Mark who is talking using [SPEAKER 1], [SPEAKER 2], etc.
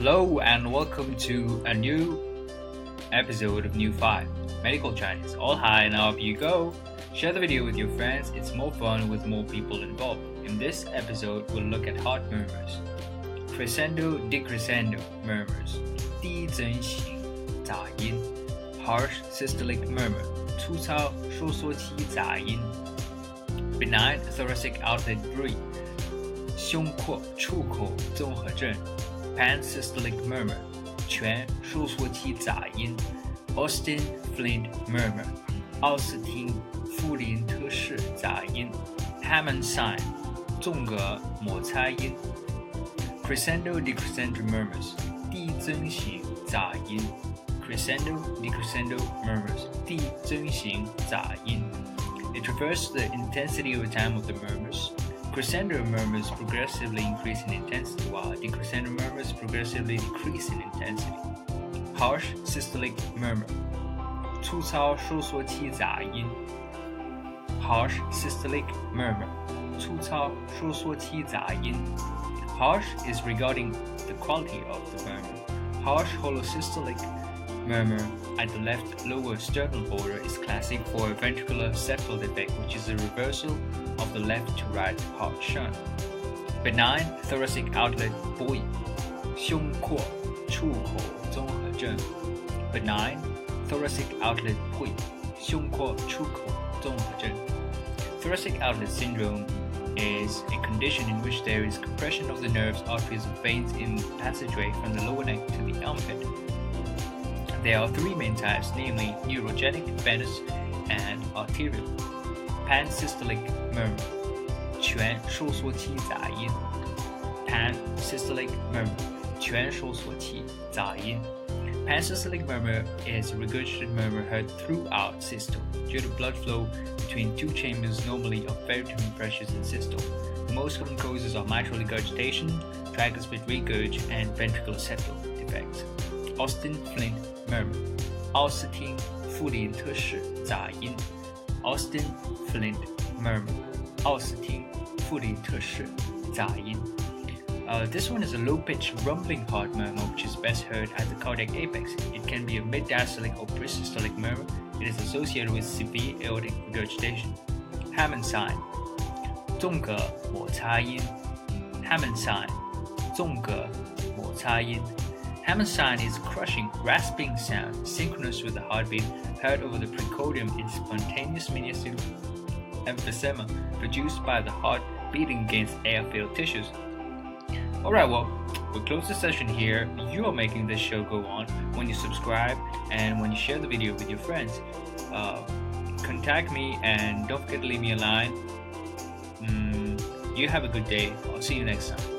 [SPEAKER 1] Hello and welcome to a new episode of New 5 Medical Chinese. All hi and up you go. Share the video with your friends, it's more fun with more people involved. In this episode, we'll look at heart murmurs. Crescendo, decrescendo murmurs. 第一增型杂音 Harsh systolic murmur 粗糙收缩期杂音 Benign thoracic outlet breathe 胸廓出口综合症 Pansystolic murmur 全收缩期杂音 Austin Flint murmur 奥斯汀富林特氏杂音 Hammond sign 纵膈摩擦音 Crescendo decrescendo murmurs 递增型杂音 Crescendo decrescendo murmurs 递增型杂音 It refers to the intensity over time of the murmurs. Crescendo murmurs progressively increase in intensity, while decrescendo murmurs progressively decrease in intensity. Harsh systolic murmur 粗糙收缩期杂音 Harsh systolic murmur 粗糙收缩期杂音 Harsh is regarding the quality of the murmur. Harsh holosystolic murmur at the left lower sternal border is classic for a ventricular septal defect, which is a reversal of the left to right heart shunt. Benign thoracic outlet buoy 胸廓出口综合症 Benign thoracic outlet buoy 胸廓出口综合症 Thoracic outlet syndrome is a condition in which there is compression of the nerves, arteries, and veins in the passageway from the lower neck to the armpit. There are three main types, namely neurogenic, venous, and arterial. Pansystolic murmur 全收缩期杂音 Pansystolic murmur 全收缩期杂音 Pansystolic murmur is a regurgitated murmur heard throughout systole due to blood flow between two chambers normally of very different pressures in systole. The most common causes are mitral regurgitation, tricuspid regurg, and ventricular septal defects. Austin Flint murmur 奥斯汀富林特氏杂音 Austin Flint murmur 奥斯汀富林特氏杂音 This one is a low-pitched rumbling heart murmur which is best heard at the cardiac apex. It can be a mid-diastolic or pre-systolic murmur. It is associated with severe aortic regurgitation. Hammond sign 纵膈摩擦音 Hammond sign 纵膈摩擦音Hammond sign is a crushing, rasping sound synchronous with the heartbeat heard over the precordium in spontaneous mini-acute emphysema produced by the heart beating against air-filled tissues. Alright, well, we'll close the session here. You are making this show go on when you subscribe and when you share the video with your friends. Contact me and don't forget to leave me a line. You have a good day. I'll see you next time.